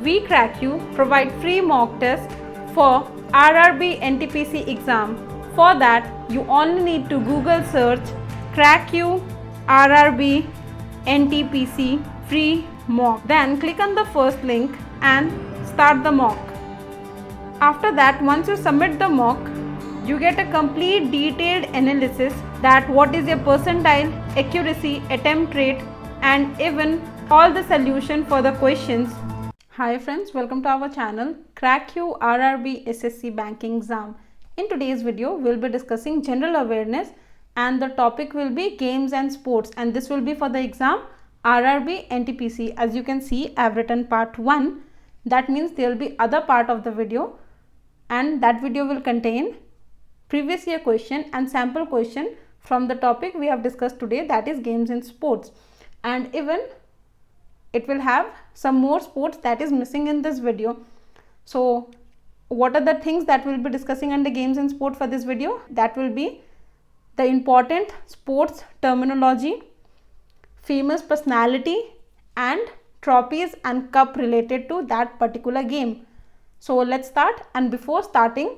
We Crack You provide free mock test for RRB NTPC exam. For that, you only need to Google search Crack You RRB NTPC free mock. Then click on the first link and start the mock. After that, once you submit the mock, you get a complete detailed analysis that what is your percentile, accuracy, attempt rate, and even all the solution for the questions. Hi friends, welcome to our channel Crack You RRB SSC Banking Exam. In today's video, we'll be discussing general awareness and the topic will be games and sports, and this will be for the exam RRB NTPC. As you can see, I have written part 1. That means there will be other part of the video, and that video will contain previous year question and sample question from the topic we have discussed today, that is games and sports, and even it will have some more sports that is missing in this video. So what are the things that we'll be discussing under games and sport for this video? That will be the important sports terminology, famous personality, and trophies and cup related to that particular game. So let's start, and before starting,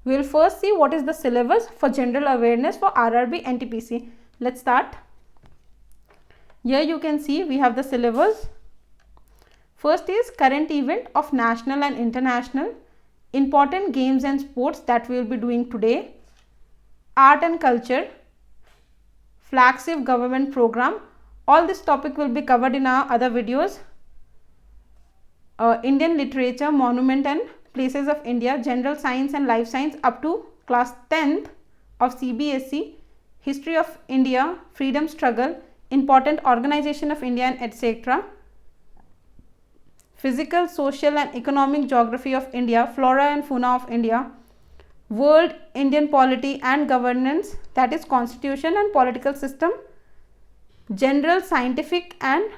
we will first see what is the syllabus for general awareness for RRB NTPC. Let's start. Here you can see we have the syllabus. First is current event of national and international, important games and sports that we will be doing today, art and culture, flagship government program. All this topic will be covered in our other videos. Indian literature, monument and places of India, general science and life science up to class 10th of CBSE, history of India, freedom struggle, important organization of India, and etc. Physical, social and economic geography of India, flora and fauna of India, world, Indian polity and governance, that is constitution and political system, general scientific and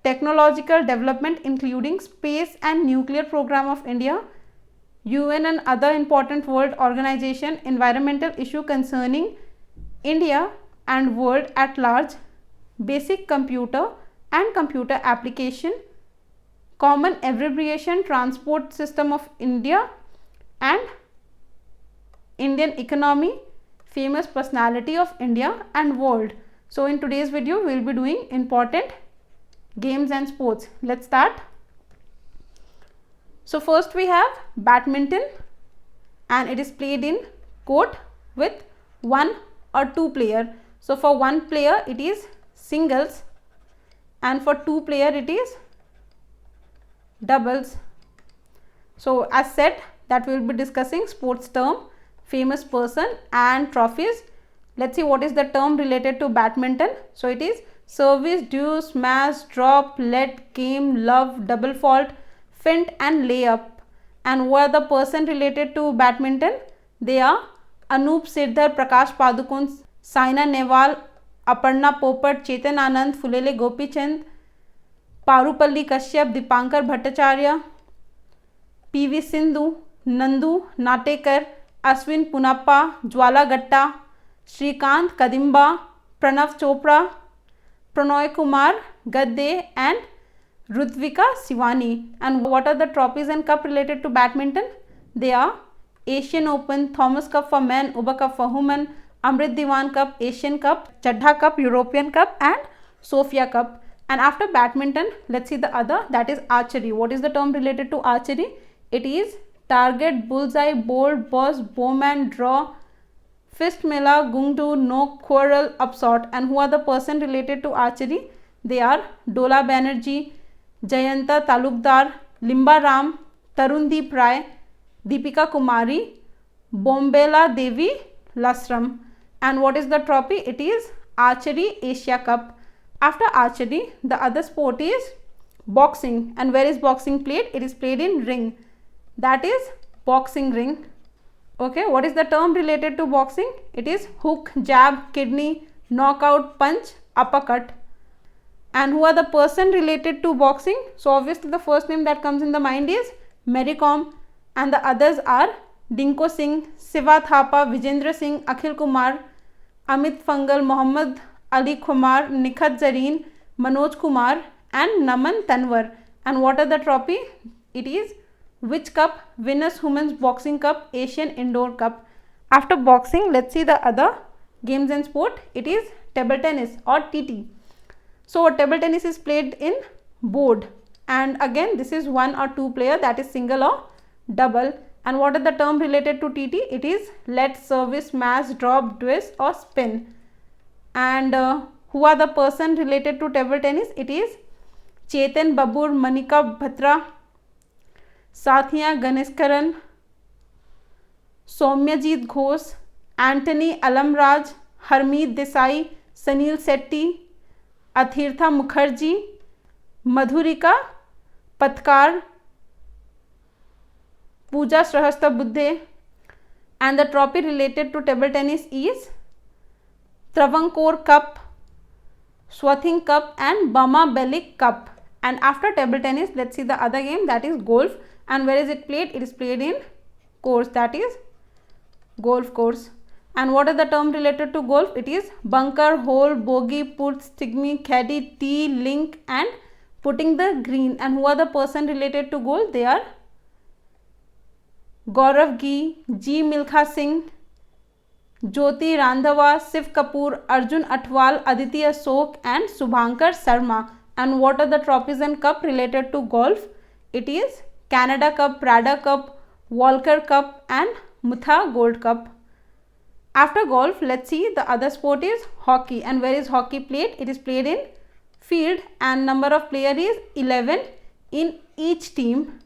technological development including space and nuclear program of India, UN and other important world organization, environmental issue concerning India and world at large, basic computer and computer application, common abbreviation transport system of India, and Indian economy, famous personality of India and world. So in today's video, we will be doing important games and sports. Let's start. So first we have badminton, and it is played in court with 1 or 2 player. So for 1 player it is singles, and for 2 player it is doubles. So as said that we will be discussing sports term, famous person and trophies. Let's see what is the term related to badminton. So it is service, deuce, smash, drop, let, game, love, double fault, feint and layup. And what are the person related to badminton? They are Anup Sirdhar, Prakash Padukone, Saina Nehwal, Aparna Popat, Chetan Anand, Fulele Gopichand, Parupalli Kashyap, Dipankar Bhattacharya, PV Sindhu, Nandu Natekar, Ashwin Punappa, Jwala Gatta, Shrikant Kadimba, Pranav Chopra, Pranoy Kumar Gadde and Rutvika Sivani. And what are the trophies and cup related to badminton? They are Asian Open, Thomas Cup for men, Uber Cup for women, Amrit Diwan Cup, Asian Cup, Chadha Cup, European Cup and Sofia Cup. And after badminton, let's see the other, that is archery. What is the term related to archery? It is target, bullseye, bolt, boss, bowman, draw, fist mela, gungdu, no quarrel, upshot. And who are the person related to archery? They are Dola Banerjee, Jayanta Talukdar, Limba Ram, Tarundeep Rai, Deepika Kumari, Bombela Devi Lasram. And what is the trophy? It is Archery Asia Cup. After archery, the other sport is boxing. And where is boxing played? It is played in ring. That is boxing ring. Okay, what is the term related to boxing? It is hook, jab, kidney, knockout, punch, uppercut. And who are the person related to boxing? So obviously the first name that comes in the mind is Mary Kom, and the others are Dinko Singh, Siva Thapa, Vijendra Singh, Akhil Kumar, Amit Fangal, Mohammad Ali Kumar, Nikhat Zareen, Manoj Kumar and Naman Tanwar. And what are the trophy? It is which cup? Winners Women's Boxing Cup, Asian Indoor Cup. After boxing, let's see the other games and sport. It is table tennis or TT. So table tennis is played in board, and again this is 1 or 2 player, that is single or double. And what are the term related to TT? It is let, service, smash, drop, twist or spin. And who are the person related to table tennis? It is Chetan Babur, Manika Bhatra, Sathiya Ganeshkaran, Soumyajit Ghosh, Anthony Alamraj, Harmeet Desai, Sunil Setti, Athirtha Mukherjee, Madhurika Patkar, Pooja Srahastabudhe. And the trophy related to table tennis is Travancore Cup, Swathing Cup and Bama Belik Cup. And after table tennis, let's see the other game, that is golf. And where is it played? It is played in course, that is golf course. And what are the term related to golf? It is bunker, hole, bogey, put, stigmy, caddy, tee, link and putting the green. And who are the person related to golf? They are Gaurav Gi, G. Milkha Singh, Jyoti Randhawa, Shiv Kapoor, Arjun Atwal, Aditi Ashok and Subhankar Sharma. And what are the trophies and cup related to golf? It is Canada Cup, Prada Cup, Walker Cup and Mutha Gold Cup. After golf, let's see the other sport is hockey. And where is hockey played? It is played in field and number of player is 11 in each team.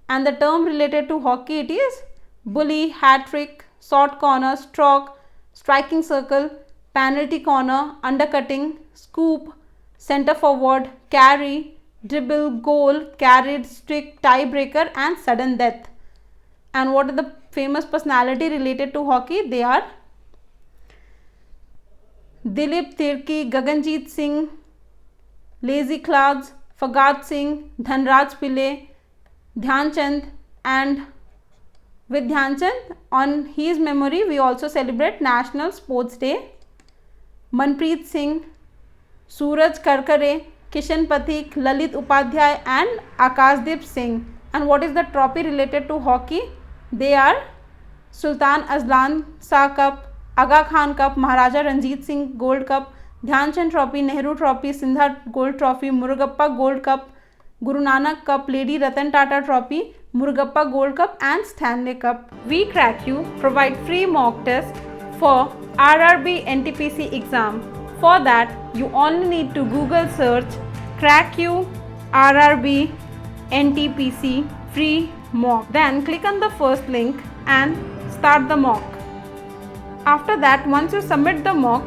And the term related to hockey, it is bully, hat trick, short corner, stroke, striking circle, penalty corner, undercutting, scoop, center forward, carry, dribble, goal, carried, stick, tiebreaker and sudden death. And what are the famous personality related to hockey? They are Dilip Tirki, Gaganjeet Singh, Lazy Clouds, Fagad Singh, Dhanraj Pillai, Dhyan Chand. And with Dhyan Chand, on his memory we also celebrate National Sports Day. Manpreet Singh, Suraj Karkare, Kishan Pathik, Lalit Upadhyay and Akashdeep Singh. And what is the trophy related to hockey? They are Sultan Azlan Shah Cup, Aga Khan Cup, Maharaja Ranjit Singh Gold Cup, Dhyan Chand Trophy, Nehru Trophy, Sindha Gold Trophy, Murugappa Gold Cup, Guru Nanak Cup, Lady Ratan Tata Trophy, Murugappa Gold Cup and Stanley Cup. We Crack You provide free mock test for RRB NTPC exam. For that, you only need to Google search Crack You RRB NTPC free mock. Then click on the first link and start the mock. After that, once you submit the mock,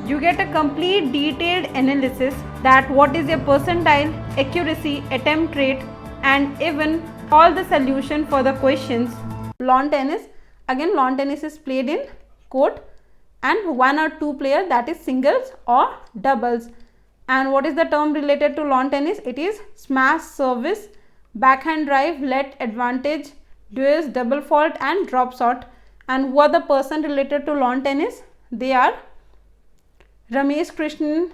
you get a complete detailed analysis that what is your percentile, accuracy, attempt rate and even all the solution for the questions. Lawn tennis, again lawn tennis is played in court and 1 or 2 player, that is singles or doubles. And what is the term related to lawn tennis? It is smash, service, backhand drive, let, advantage, deuce, double fault and drop shot. And who are the person related to lawn tennis? They are Ramesh Krishnan,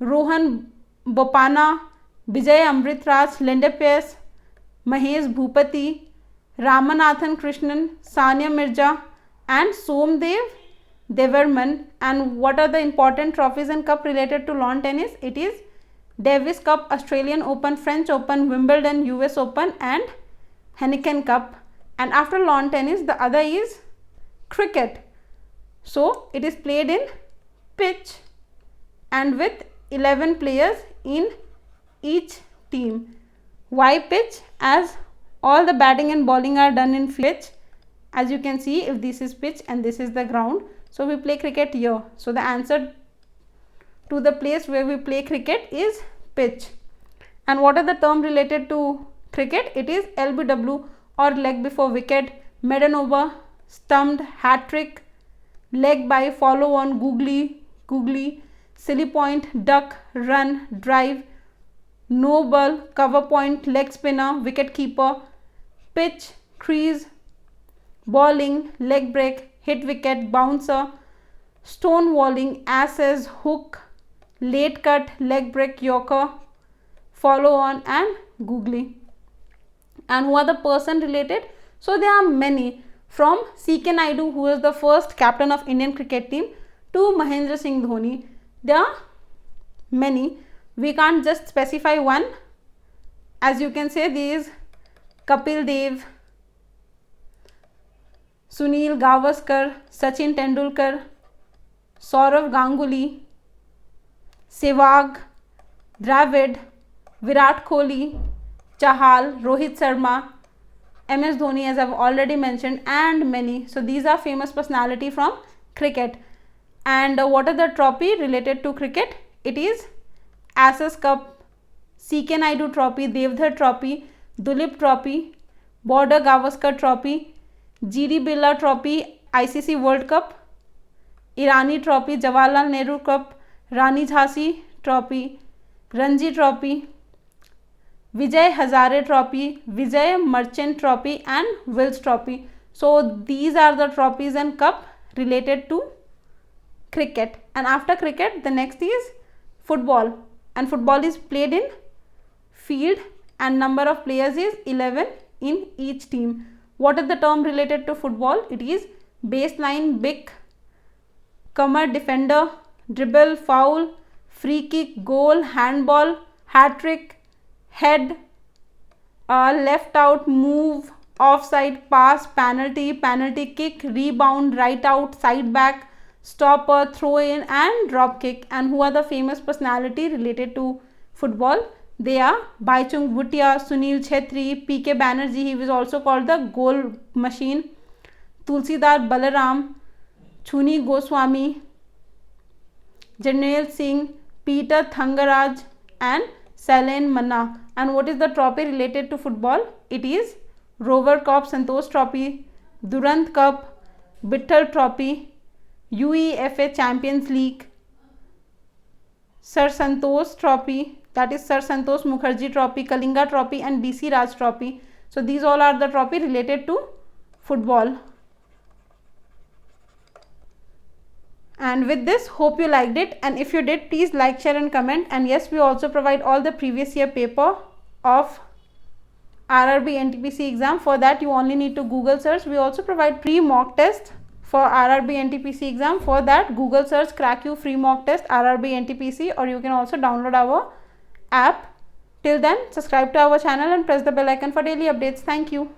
Rohan Bopana, Vijay Amritraj, Lendepes, Mahesh Bhupati, Ramanathan Krishnan, Sania Mirza and Somdev Devarman. And what are the important trophies and cup related to lawn tennis? It is Davis Cup, Australian Open, French Open, Wimbledon, US Open and Heineken Cup. And after lawn tennis, the other is cricket. So it is played in pitch and with 11 players in each team. Why pitch? As all the batting and bowling are done in pitch. As you can see, if this is pitch and this is the ground, so we play cricket here. So the answer to the place where we play cricket is pitch. And what are the term related to cricket? It is LBW or leg before wicket, maiden over, stumped, hat trick, leg by, follow on, googly, silly point, duck, run, drive, no ball, cover point, leg spinner, wicket keeper, pitch, crease, bowling, leg break, hit wicket, bouncer, stone walling, asses, hook, late cut, leg break, yorker, follow on and googly. And who are the person related? So there are many, from C.K. Naidu, who is the first captain of Indian cricket team, to Mahendra Singh Dhoni. There are many, we can't just specify one. As you can say, there is Kapil Dev, Sunil Gavaskar, Sachin Tendulkar, Saurav Ganguly, Sehwag, Dravid, Virat Kohli, Chahal, Rohit Sharma, MS Dhoni, as I've already mentioned, and many. So these are famous personality from cricket. And what are the trophy related to cricket? It is Ashes Cup, C.K. Naidu Trophy, Devdhar Trophy, Dulip Trophy, Border Gavaskar Trophy, G.D. Birla Trophy, ICC World Cup, Irani Trophy, Jawaharlal Nehru Cup, Rani Jhansi Trophy, Ranji Trophy, Vijay Hazare Trophy, Vijay Merchant Trophy, and Wills Trophy. So these are the trophies and cup related to cricket. And after cricket, the next is football, and football is played in field and number of players is 11 in each team. What is the term related to football? It is baseline, big, comer, defender, dribble, foul, free kick, goal, handball, hat trick, head, left out, move, offside, pass, penalty, penalty kick, rebound, right out, side back, stopper, throw in, and drop kick. And who are the famous personality related to football? They are Baichung Bhutia, Sunil Chhetri, P.K. Banerjee, he was also called the goal machine, Tulsidar Balaram, Chuni Goswami, Jarnail Singh, Peter Thangaraj, and Salen Manna. And what is the trophy related to football? It is Rover Cup, Santosh Trophy, Durand Cup, Bittal Trophy, UEFA Champions League, Sir Santosh Trophy, that is Sir Santosh Mukherjee Trophy, Kalinga Trophy, and BC Raj Trophy. So these all are the trophy related to football. And with this, hope you liked it, and if you did, please like, share and comment. And yes, we also provide all the previous year paper of RRB NTPC exam. For that, you only need to Google search. We also provide free mock test for RRB NTPC exam. For that, Google search CrackU free mock test RRB NTPC, or you can also download our app. Till then, subscribe to our channel and press the bell icon for daily updates. Thank you.